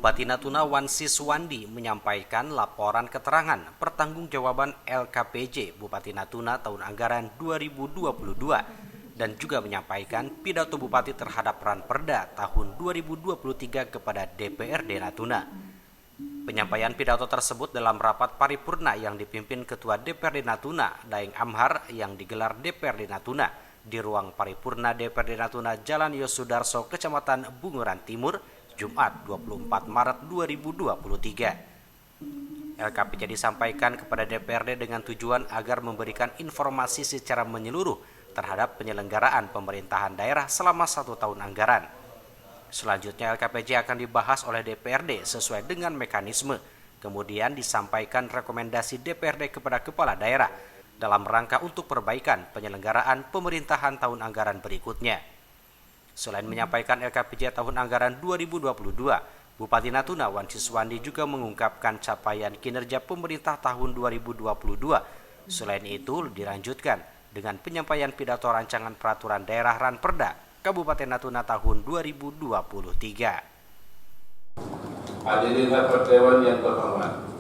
Bupati Natuna Wan Siswandi menyampaikan laporan keterangan pertanggungjawaban LKPJ Bupati Natuna tahun anggaran 2022 dan juga menyampaikan pidato Bupati terhadap Ranperda tahun 2023 kepada DPRD Natuna. Penyampaian pidato tersebut dalam rapat paripurna yang dipimpin Ketua DPRD Natuna, Daeng Amhar, yang digelar DPRD Natuna di ruang paripurna DPRD Natuna Jalan Yosudarso, Kecamatan Bunguran Timur, Jumat 24 Maret 2023. LKPJ disampaikan kepada DPRD dengan tujuan agar memberikan informasi secara menyeluruh terhadap penyelenggaraan pemerintahan daerah selama 1 tahun anggaran. Selanjutnya LKPJ akan dibahas oleh DPRD sesuai dengan mekanisme. Kemudian disampaikan rekomendasi DPRD kepada kepala daerah dalam rangka untuk perbaikan penyelenggaraan pemerintahan tahun anggaran berikutnya. Selain menyampaikan LKPJ tahun anggaran 2022, Bupati Natuna Wan Siswandi juga mengungkapkan capaian kinerja pemerintah tahun 2022. Selain itu, dilanjutkan dengan penyampaian pidato rancangan peraturan daerah Ranperda Kabupaten Natuna tahun 2023. Hadirin rapat dewan yang terhormat,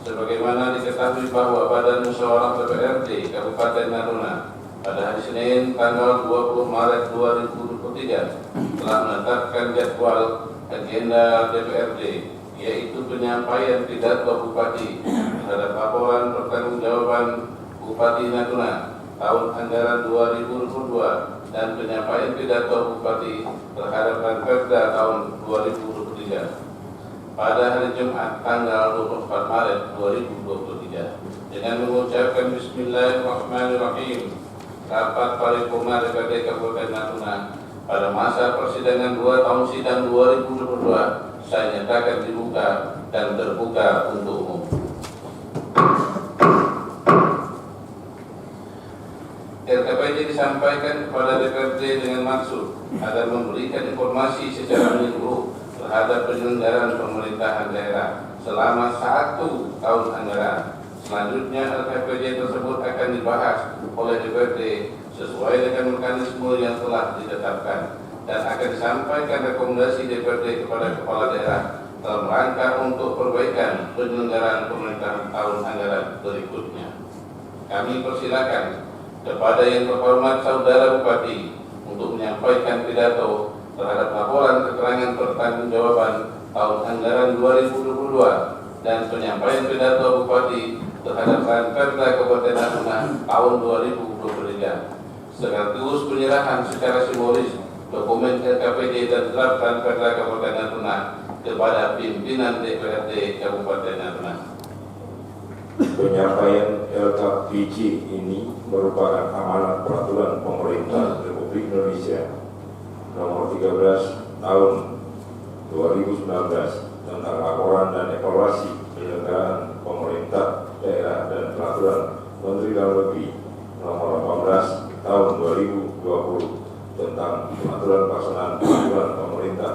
sebagaimana diketahui bahwa Badan Musyawarah DPRD Kabupaten Natuna pada hari Senin tanggal 20 Maret 2023 telah menetapkan jadwal agenda DPRD, yaitu penyampaian pidato Bupati terhadap laporan pertanggungjawaban Bupati Natuna tahun anggaran 2022 dan penyampaian pidato Bupati terhadap Ranperda tahun 2023 pada hari Jumat tanggal 24 Maret 2023 dengan mengucapkan Bismillahirrahmanirrahim. Rapat paripurna DPRD Kabupaten Natuna pada masa persidangan 2 tahun sidang 2022 saya nyatakan dibuka dan terbuka untuk umum. LKPJ disampaikan kepada DPRD dengan maksud agar memberikan informasi secara menyeluruh terhadap penyelenggaraan pemerintahan daerah selama 1 tahun anggaran. Selanjutnya LKPJ tersebut akan dibahas oleh DPRD sesuai dengan mekanisme yang telah ditetapkan dan akan disampaikan rekomendasi DPRD kepada kepala daerah dalam rangka untuk perbaikan penyelenggaraan pemerintahan tahun anggaran berikutnya. Kami persilakan kepada yang terhormat Saudara Bupati untuk menyampaikan pidato terhadap laporan keterangan pertanggungjawaban tahun anggaran 2022 dan penyampaian pidato Bupati terhadap Ranperda Kabupaten Natuna tahun 2023 sekaligus penyerahan secara simbolis dokumen LKPJ dan draft Ranperda Kabupaten Natuna kepada pimpinan DPRD Kabupaten Natuna. Penyampaian LKPJ ini merupakan amanat peraturan pemerintah Republik Indonesia nomor 13 tahun 2019 tentang laporan dan evaluasi penyelenggaraan pemerintah daerah dan peraturan Menteri Dalam Negeri nomor 18 tahun 2020 tentang peraturan pelaksanaan peraturan pemerintah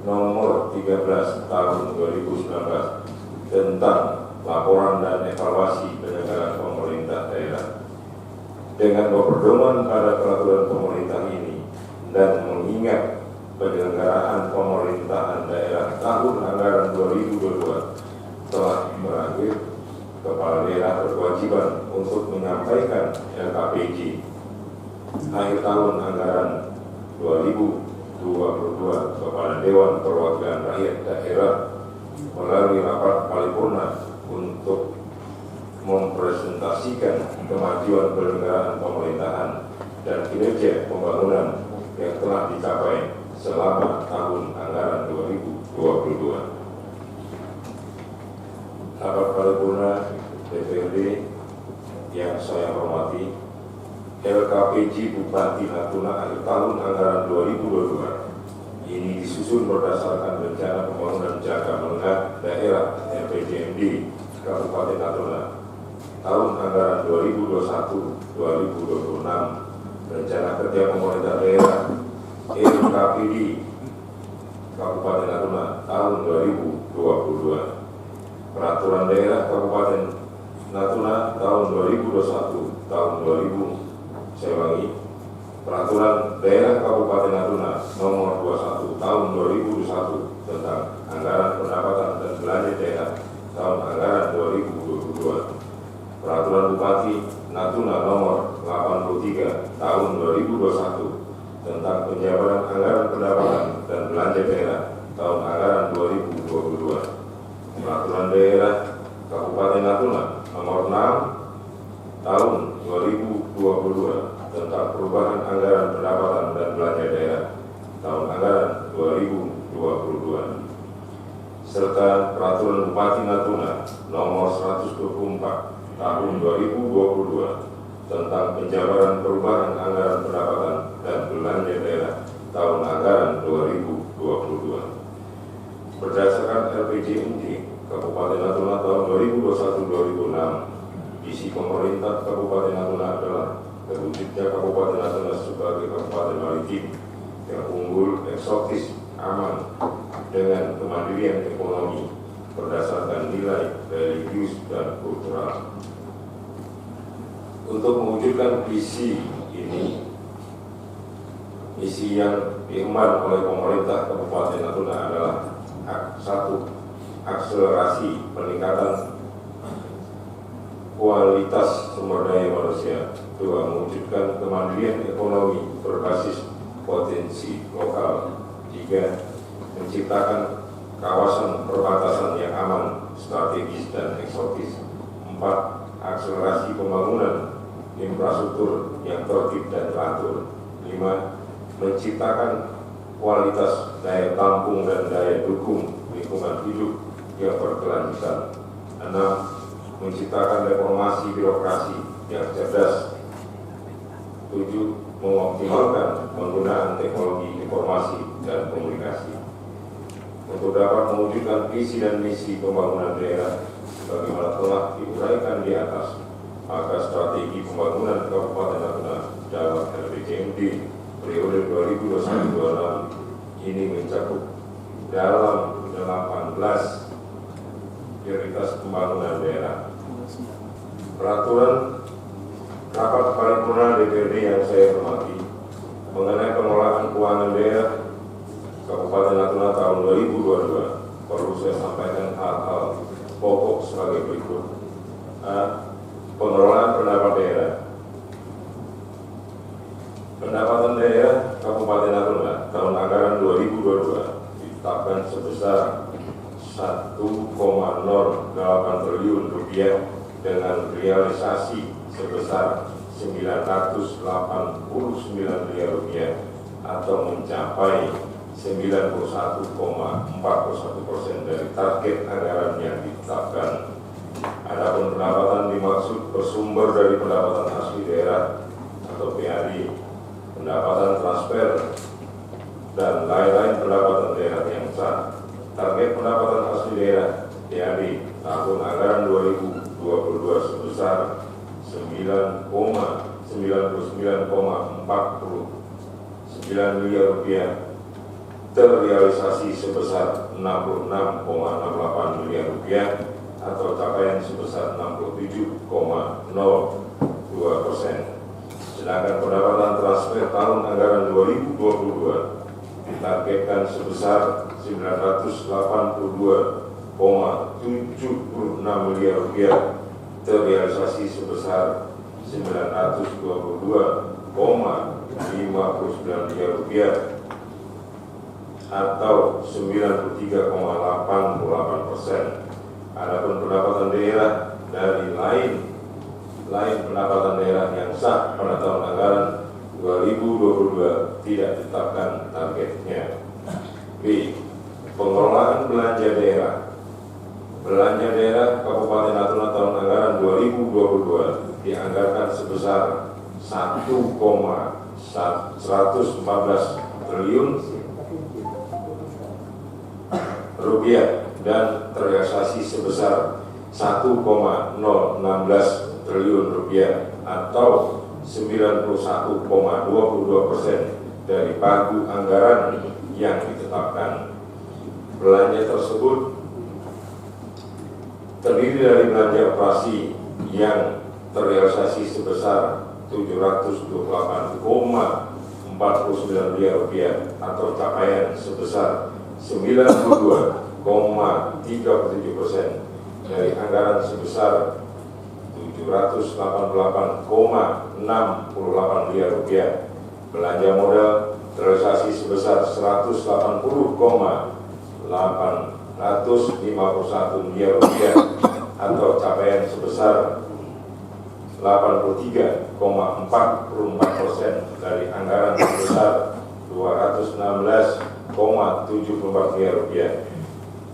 nomor 13 tahun 2019 tentang laporan dan evaluasi penyelenggaraan pemerintah daerah. Dengan berpedoman pada peraturan pemerintah ini dan mengingat penyelenggaraan pemerintahan daerah tahun anggaran 2022 telah berakhir, kepala daerah berkewajiban untuk menyampaikan LKPJ akhir tahun anggaran 2022 kepada Dewan Perwakilan Rakyat Daerah melalui rapat paripurna untuk mempresentasikan kemajuan penyelenggaraan pemerintahan dan kinerja pembangunan yang telah dicapai selama tahun anggaran 2022. Rapat paripurna DPRD yang saya hormati, LKPJ Bupati Natuna akhir tahun anggaran 2022 ini disusun berdasarkan rencana pembangunan jangka menengah daerah RPJMD Kabupaten Natuna tahun anggaran 2021-2026, rencana kerja pemerintah daerah LKPD Kabupaten Natuna tahun 2022, peraturan daerah Kabupaten Natuna tahun 2021 tahun 2000. Saya ulangi, peraturan daerah Kabupaten Natuna nomor 21 tahun 2021 tentang anggaran pendapatan dan belanja daerah tahun anggaran 2022. Peraturan Bupati Natuna nomor 83 tahun 2021 tentang penjabaran anggaran pendapatan dan belanja daerah tahun anggaran 2022. Peraturan Daerah Kabupaten Natuna nomor 6 tahun 2022 tentang perubahan anggaran pendapatan dan belanja daerah tahun anggaran 2022, serta Peraturan Bupati Natuna nomor 124 tahun 2022 tentang penjabaran perubahan anggaran pendapatan dan belanja daerah tahun anggaran 2022. Berdasarkan RPJMD Kabupaten Natuna tahun 2021-2006, visi pemerintah Kabupaten Natuna adalah terwujudnya Kabupaten Natuna sebagai kabupaten maritim yang unggul, eksotis, aman, dengan kemandirian ekonomi berdasarkan nilai religius dan kultural. Untuk mewujudkan visi ini, misi yang diemban oleh pemerintah Kabupaten Natuna adalah 1. Akselerasi peningkatan kualitas sumber daya manusia. 2. Mewujudkan kemandirian ekonomi berbasis potensi lokal. 3. Menciptakan kawasan perbatasan yang aman, strategis, dan eksotis. 4. Akselerasi pembangunan infrastruktur yang tertib dan teratur. 5. Menciptakan kualitas daya tampung dan daya dukung lingkungan hidup yang berkelanjutan. 6. Menciptakan reformasi birokrasi yang cerdas. 7. Mengoptimalkan penggunaan teknologi informasi dan komunikasi. Untuk dapat mewujudkan visi dan misi pembangunan daerah sebagaimana telah diuraikan di atas, maka strategi pembangunan Kabupaten Natuna dalam RPJMD periode 2021-2026 ini mencakup dalam 18 prioritas pembangunan daerah. Peraturan Rapat Paripurna DPRD yang saya hormati mengenai pengelolaan keuangan daerah Kabupaten Natuna tahun 2022 perlu saya sampaikan hal-hal pokok sebagai berikut. Pengelolaan pendapatan daerah. Pendapatan daerah Kabupaten Natuna tahun anggaran 2022 ditetapkan sebesar 1,08 triliun rupiah dengan realisasi sebesar 989 miliar rupiah atau mencapai 91,41% dari target anggaran yang ditetapkan. Adapun pendapatan dimaksud bersumber dari pendapatan asli daerah atau PAD, pendapatan transfer, dan lain-lain pendapatan daerah yang sah. Target pendapatan asli daerah PAD tahun anggaran 2022 sebesar 9,99,49 miliar rupiah, terrealisasi sebesar 66,68 miliar rupiah atau capaian sebesar 67,02%. Sedangkan pendapatan transfer tahun anggaran 2022 ditargetkan sebesar 982,76 miliar rupiah, terrealisasi sebesar 922,59 miliar rupiah atau 93,88%. Adapun pendapatan daerah dari lain pendapatan daerah yang sah pada tahun anggaran 2022 tidak ditetapkan targetnya. B. Pengelolaan belanja daerah. Belanja daerah Kabupaten Natuna tahun anggaran 2022 dianggarkan sebesar 1,114 triliun rupiah dan terrealisasi sebesar 1,016 triliun rupiah atau 91,22% dari pagu anggaran yang ditetapkan. Belanja tersebut terdiri dari belanja operasi yang terrealisasi sebesar 728,49 miliar rupiah atau capaian sebesar 92,53% dari anggaran sebesar 788,68 miliar rupiah. Belanja modal terrealisasi sebesar 180,851 miliar rupiah atau capaian sebesar 83,44% dari anggaran sebesar 216,74 miliar rupiah.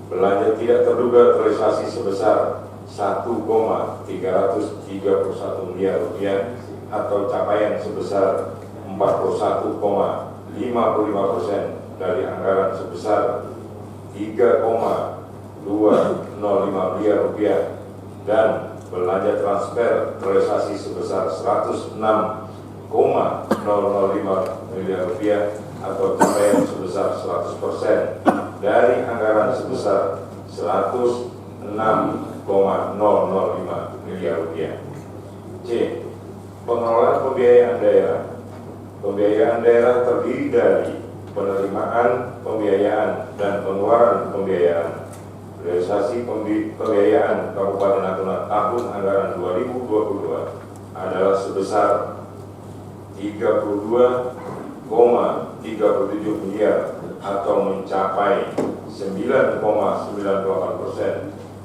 Belanja tidak terduga terrealisasi sebesar 1,331 miliar rupiah atau capaian sebesar 41,55% dari anggaran sebesar 3,205 miliar rupiah, dan belanja transfer terrealisasi sebesar 106,005 miliar rupiah atau capaian sebesar 100% dari anggaran sebesar 106,005 miliar rupiah. C. Pengelolaan pembiayaan daerah. Pembiayaan daerah terdiri dari penerimaan pembiayaan dan pengeluaran pembiayaan. Realisasi pembiayaan Kabupaten Natuna tahun anggaran 2022 adalah sebesar 32,37 miliar atau mencapai 9,98%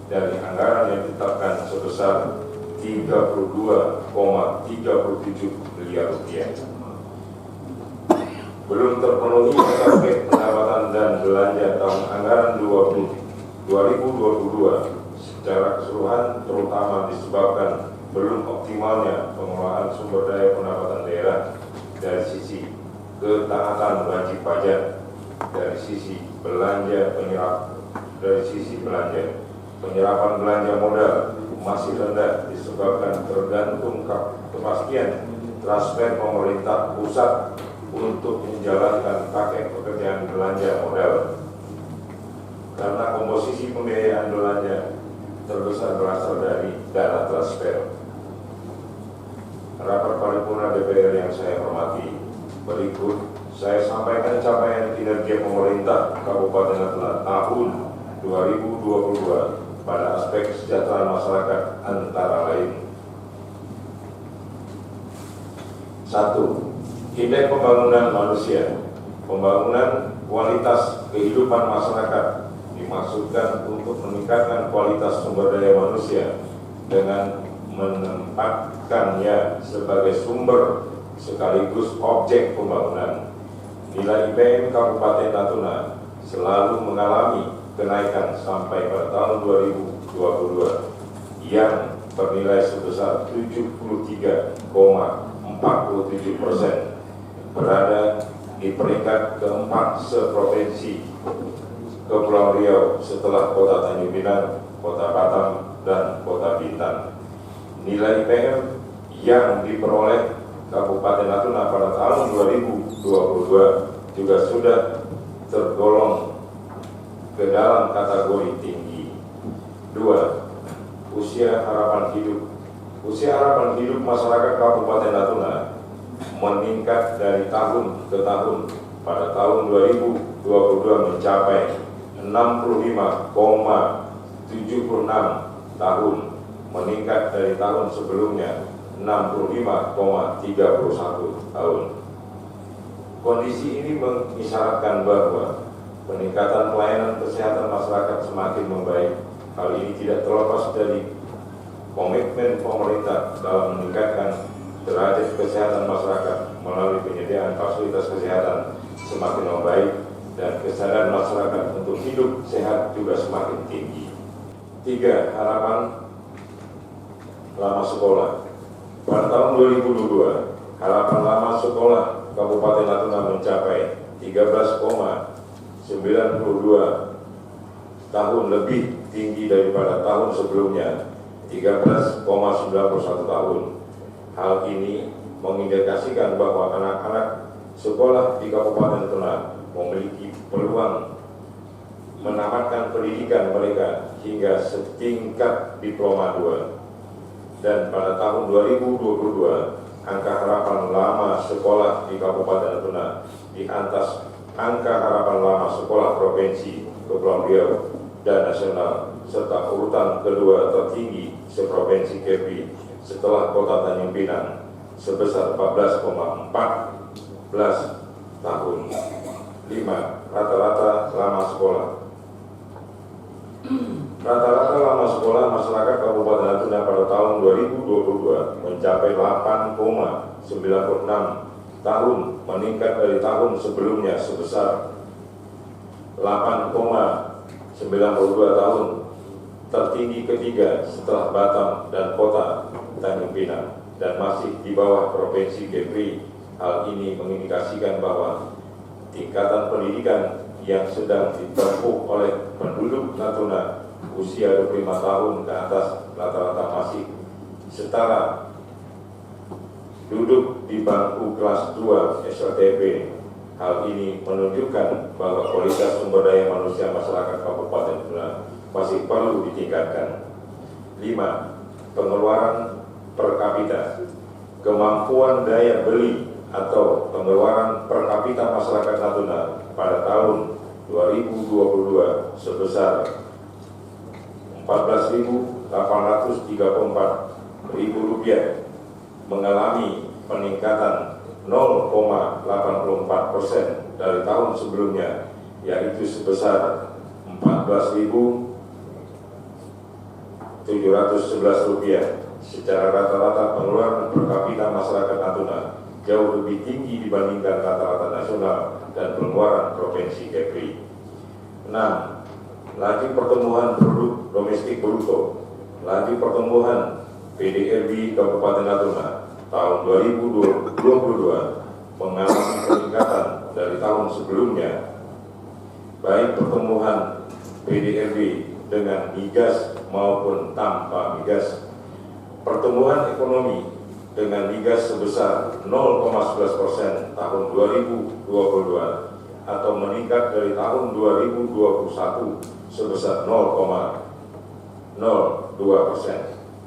dari anggaran yang ditetapkan sebesar 32,37 miliar rupiah. Belum terpenuhi target pendapatan dan belanja tahun anggaran 2022 secara keseluruhan, terutama disebabkan belum optimalnya pengelolaan sumber daya pendapatan daerah dari sisi ketaatan wajib pajak, dari sisi belanja penyerapan belanja modal masih rendah disebabkan tergantung kepastian transfer pemerintah pusat untuk menjalankan paket pekerjaan belanja modal. Karena komposisi pembiayaan belanja terbesar berasal dari dana transfer. Rapat paripurna DPR yang saya hormati, berikut saya sampaikan capaian kinerja pemerintah Kabupaten Natuna tahun 2022 pada aspek kesejahteraan masyarakat antara lain. 1. Indeks pembangunan manusia. Pembangunan kualitas kehidupan masyarakat dimaksudkan untuk meningkatkan kualitas sumber daya manusia dengan menempatkannya sebagai sumber sekaligus objek pembangunan. Nilai IPM Kabupaten Natuna selalu mengalami kenaikan sampai pada tahun 2022 yang bernilai sebesar 73,47%, berada di peringkat keempat seprovinsi Kepulauan Riau setelah Kota Tanjung Pinang, Kota Batam, dan Kota Bintan. Nilai IPM yang diperoleh Kabupaten Natuna pada tahun 2022 juga sudah tergolong ke dalam kategori tinggi. 2. Usia harapan hidup. Usia harapan hidup masyarakat Kabupaten Natuna meningkat dari tahun ke tahun. Pada tahun 2022 mencapai 65,76 tahun, meningkat dari tahun sebelumnya 65,31 tahun. Kondisi ini mengisyaratkan bahwa peningkatan pelayanan kesehatan masyarakat semakin membaik. Hal ini tidak terlepas dari komitmen pemerintah dalam meningkatkan derajat kesehatan masyarakat melalui penyediaan fasilitas kesehatan semakin membaik dan kesadaran masyarakat untuk hidup sehat juga semakin tinggi. 3. Harapan lama sekolah. Pada tahun 2022, harapan lama sekolah Kabupaten Natuna mencapai 13,92 tahun, lebih tinggi daripada tahun sebelumnya 13,91 tahun. Hal ini mengindikasikan bahwa anak-anak sekolah di Kabupaten Natuna memiliki peluang menamatkan pendidikan mereka hingga setingkat diploma 2. Dan pada tahun 2022, angka harapan lama sekolah di Kabupaten Natuna di atas angka harapan lama sekolah Provinsi Kepulauan Riau dan nasional, serta urutan kedua tertinggi seprovinsi Kepri setelah Kota Tanjung Pinang sebesar 14,14 tahun. 5. Rata-rata lama sekolah. Rata-rata lama sekolah masyarakat Kabupaten Natuna pada tahun 2022 mencapai 8,96 tahun, meningkat dari tahun sebelumnya sebesar 8,92 tahun, tertinggi ketiga setelah Batam dan Kota Tanjung Pinang, dan masih di bawah Provinsi Kepri. Hal ini mengindikasikan bahwa tingkatan pendidikan yang sedang ditempuh oleh penduduk Natuna usia 25 tahun ke atas rata-rata masih setara duduk di bangku kelas 2 SLTP. Hal ini menunjukkan bahwa kualitas sumber daya manusia masyarakat Kabupaten Natuna masih perlu ditingkatkan. 5. Pengeluaran per kapita. Kemampuan daya beli atau pengeluaran per kapita masyarakat Natuna pada tahun 2022 sebesar Rp14.834.000 mengalami peningkatan 0,84% dari tahun sebelumnya, yaitu sebesar Rp14.711. Secara rata-rata pengeluaran per kapita masyarakat Natuna jauh lebih tinggi dibandingkan rata-rata nasional dan pengeluaran Provinsi Kepri. 6. Laju pertumbuhan produk domestik bruto. Laju pertumbuhan PDRB Kabupaten Natuna tahun 2022 mengalami peningkatan dari tahun sebelumnya, baik pertumbuhan PDRB dengan migas maupun tanpa migas. Pertumbuhan ekonomi dengan migas sebesar 0,11% tahun 2022 atau meningkat dari tahun 2021 sebesar 0,02%.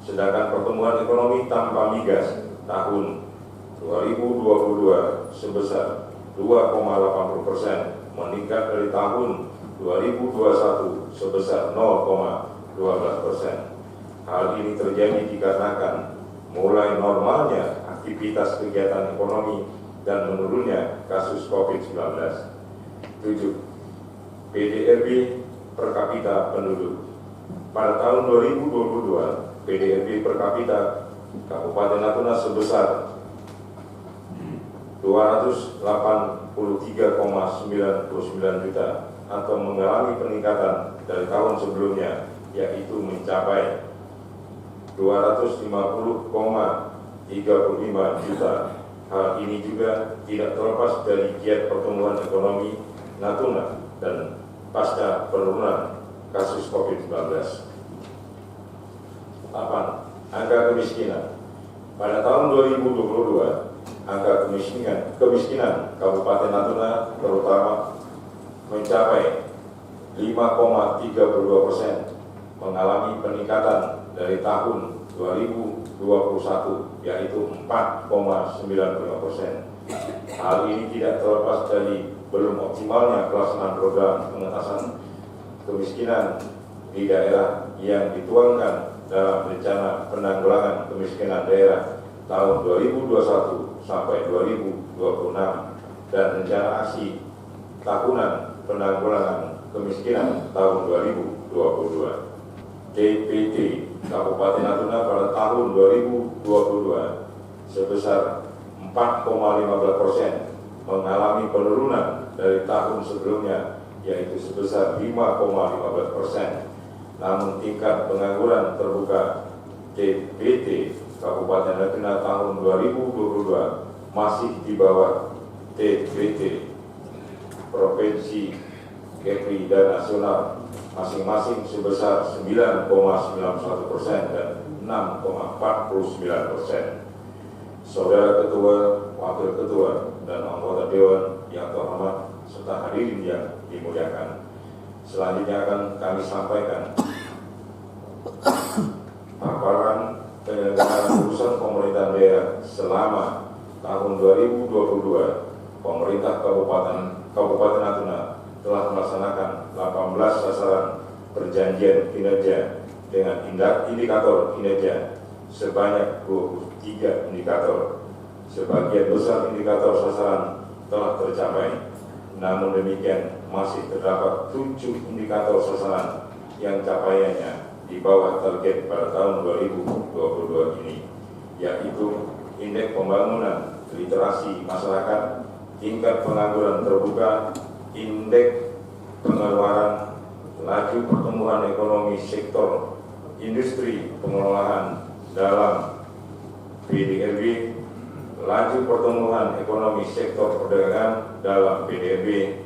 Sedangkan pertumbuhan ekonomi tanpa migas tahun 2022 sebesar 2,80%, meningkat dari tahun 2021 sebesar 0,12%. Hal ini terjadi dikarenakan mulai normalnya aktivitas kegiatan ekonomi dan menurunnya kasus COVID-19. 7. PDRB per kapita penduduk. Pada tahun 2022, PDRB per kapita Kabupaten Natuna sebesar 283,99 juta atau mengalami peningkatan dari tahun sebelumnya, yaitu mencapai 250,35 juta. Hal ini juga tidak terlepas dari giat pertumbuhan ekonomi Natuna dan pasca penurunan kasus COVID-19. 8. Angka kemiskinan. Pada tahun 2022, angka kemiskinan Kabupaten Natuna terutama mencapai 5,32%, mengalami peningkatan dari tahun 2021, yaitu 4,95%. Hal ini tidak terlepas dari belum optimalnya pelaksanaan program pengentasan kemiskinan di daerah yang dituangkan dalam rencana penanggulangan kemiskinan daerah tahun 2021 sampai 2026 dan rencana aksi tahunan penanggulangan kemiskinan tahun 2022. DPT Kabupaten Natuna pada tahun 2022 sebesar 4,15%, mengalami penurunan dari tahun sebelumnya, yaitu sebesar 5,15%. Namun tingkat pengangguran terbuka DPT Kabupaten Natuna tahun 2022 masih di bawah DPT Provinsi Kepri dan nasional, masing-masing sebesar 9,91% dan 6,49%. Saudara Ketua, Wakil Ketua, dan anggota Dewan yang terhormat serta hadirin yang dimuliakan, selanjutnya akan kami sampaikan paparan penyelenggaraan urusan pemerintahan daerah selama tahun 2022. Pemerintah Kabupaten Natuna telah melaksanakan 18 sasaran perjanjian kinerja dengan indikator kinerja sebanyak 23 indikator. Sebagian besar indikator sasaran telah tercapai, namun demikian masih terdapat 7 indikator sasaran yang capaiannya di bawah target pada tahun 2022 ini, yaitu indeks pembangunan literasi masyarakat, tingkat pengangguran terbuka, indeks pengeluaran, laju pertumbuhan ekonomi sektor industri pengolahan dalam PDRB, laju pertumbuhan ekonomi sektor perdagangan dalam PDRB,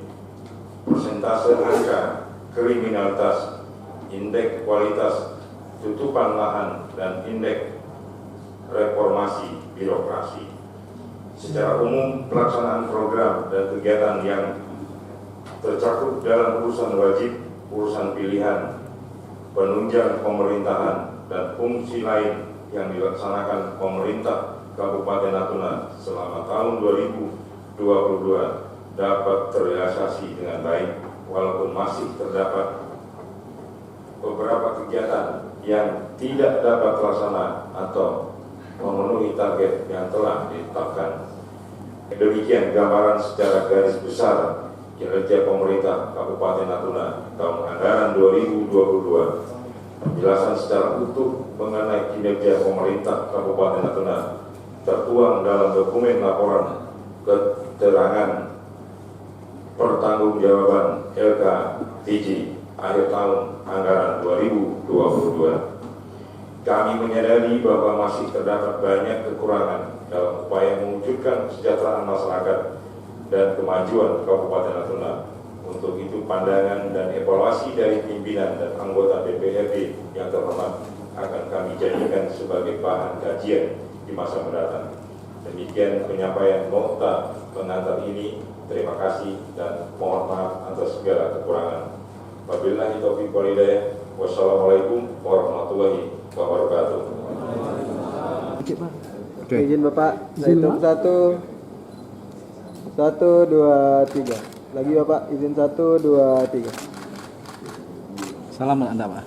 persentase angka kriminalitas, indeks kualitas tutupan lahan, dan indeks reformasi birokrasi. Secara umum, pelaksanaan program dan kegiatan yang tercakup dalam urusan wajib, urusan pilihan, penunjang pemerintahan, dan fungsi lain yang dilaksanakan pemerintah Kabupaten Natuna selama tahun 2022 dapat terrealisasi dengan baik, walaupun masih terdapat beberapa kegiatan yang tidak dapat terlaksana atau memenuhi target yang telah ditetapkan. Demikian gambaran secara garis besar kinerja pemerintah Kabupaten Natuna tahun anggaran 2022. Penjelasan secara utuh mengenai kinerja pemerintah Kabupaten Natuna tertuang dalam dokumen laporan keterangan pertanggungjawaban LKTJ akhir tahun anggaran 2022. Kami menyadari bahwa masih terdapat banyak kekurangan dalam upaya mewujudkan kesejahteraan masyarakat dan kemajuan Kabupaten Natuna. Untuk itu, pandangan dan evaluasi dari pimpinan dan anggota DPRD yang terhormat akan kami jadikan sebagai bahan kajian di masa mendatang. Demikian penyampaian nota pengantar ini. Terima kasih dan mohon maaf atas segala kekurangan. Wabillahi taufiq wal hidayah. Wassalamualaikum warahmatullahi wabarakatuh. Oke, izin Bapak, saya hitung 1, 2, 3. Lagi Bapak, izin 1, 2, 3. Salam Anda, Pak.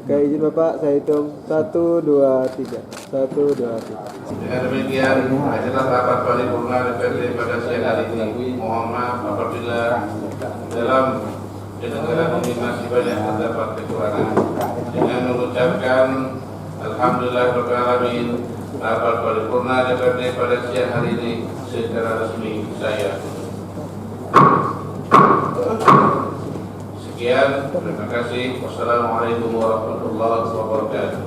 Oke, izin Bapak, saya hitung 1, 2, 3. 1, 2, 3. Dengan demikian, acara rapat paripurna DPRD pada siang hari ini. Mohon maaf apabila dalam penyelenggaraan ini masih banyak terdapat kekurangan. Dengan mengucapkan Alhamdulillahirabbil alamin, rapat paripurna DPRD pada siang hari ini secara resmi saya sekian. Terima kasih. Wassalamualaikum warahmatullahi wabarakatuh.